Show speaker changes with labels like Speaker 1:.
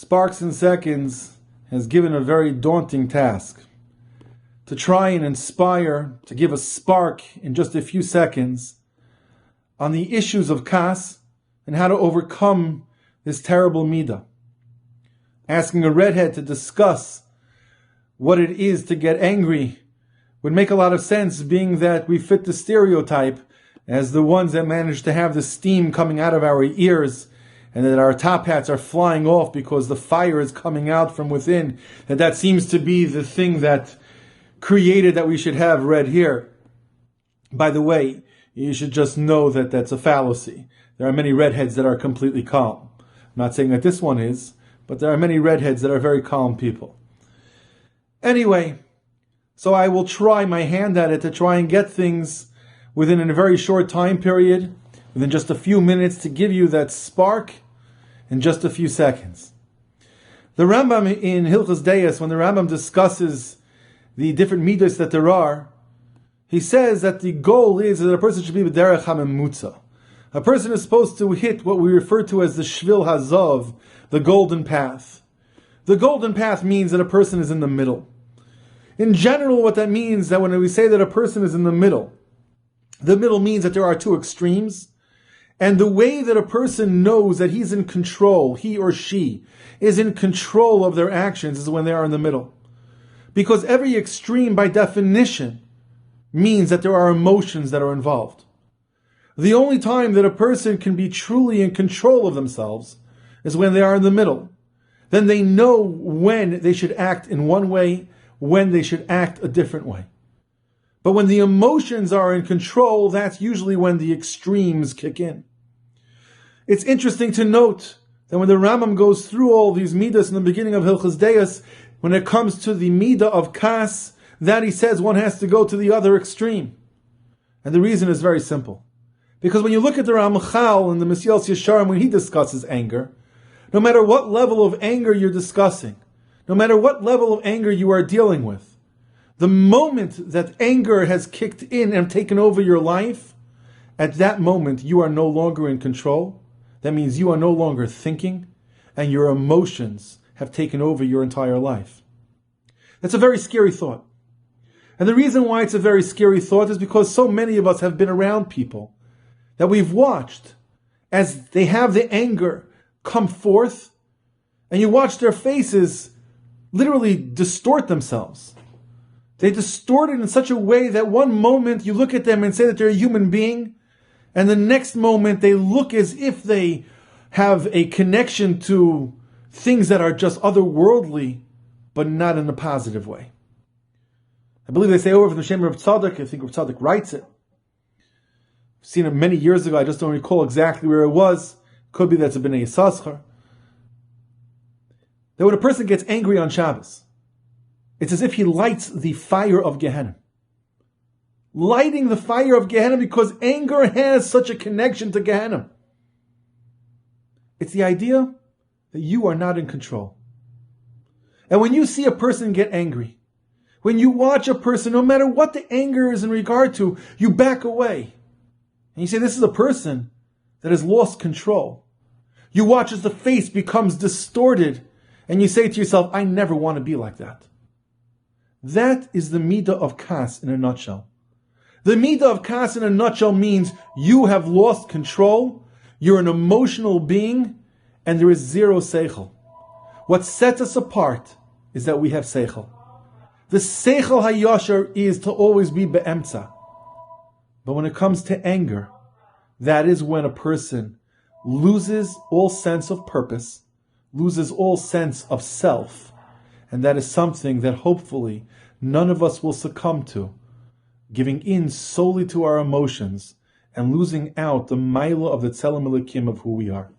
Speaker 1: Sparks and Seconds has given a very daunting task to try and inspire, to give a spark in just a few seconds on the issues of Kaas and how to overcome this terrible midah. Asking a redhead to discuss what it is to get angry would make a lot of sense, being that we fit the stereotype as the ones that manage to have the steam coming out of our ears and that our top hats are flying off because the fire is coming out from within. That seems to be the thing that created that we should have red hair. By the way, you should just know that that's a fallacy. There are many redheads that are completely calm. I'm not saying that this one is, but there are many redheads that are very calm people. Anyway, so I will try my hand at it to try and get things within a very short time period, within just a few minutes, to give you that spark in just a few seconds. The Rambam in Hilchos Deis, when the Rambam discusses the different midas that there are, he says that the goal is that a person should be b'derech hamemutza. A person is supposed to hit what we refer to as the shvil hazav, the golden path. The golden path means that a person is in the middle. In general, what that means is that when we say that a person is in the middle means that there are two extremes. And the way that a person knows that he's in control, he or she is in control of their actions, is when they are in the middle. Because every extreme, by definition, means that there are emotions that are involved. The only time that a person can be truly in control of themselves is when they are in the middle. Then they know when they should act in one way, when they should act a different way. But when the emotions are in control, that's usually when the extremes kick in. It's interesting to note that when the Rambam goes through all these midas in the beginning of Hilchos Deis, when it comes to the midah of Kaas, that he says one has to go to the other extreme. And the reason is very simple. Because when you look at the Ramchal in the Mesilas Yesharim, when he discusses anger, no matter what level of anger you're discussing, no matter what level of anger you are dealing with, the moment that anger has kicked in and taken over your life, at that moment you are no longer in control. That means you are no longer thinking, and your emotions have taken over your entire life. That's a very scary thought. And the reason why it's a very scary thought is because so many of us have been around people that we've watched as they have the anger come forth, and you watch their faces literally distort themselves. They distort it in such a way that one moment you look at them and say that they're a human being, and the next moment they look as if they have a connection to things that are just otherworldly, but not in a positive way. I believe they say over from the Shem of Tzaddik, I think Rav Tzaddik writes it. I've seen it many years ago, I just don't recall exactly where it was. Could be that's a B'nai Yissaschar. That when a person gets angry on Shabbos, it's as if he lights the fire of Gehenna. Lighting the fire of Gehenna, because anger has such a connection to Gehenna. It's the idea that you are not in control. And when you see a person get angry, when you watch a person, no matter what the anger is in regard to, you back away. And you say, this is a person that has lost control. You watch as the face becomes distorted, and you say to yourself, I never want to be like that. That is the midah of Kaas in a nutshell. The midah of Kaas in a nutshell means you have lost control, you're an emotional being, and there is zero seichel. What sets us apart is that we have seichel. The seichel hayashar is to always be be'emtza. But when it comes to anger, that is when a person loses all sense of purpose, loses all sense of self, and that is something that hopefully none of us will succumb to, giving in solely to our emotions and losing out the maila of the tzelem elikim of who we are.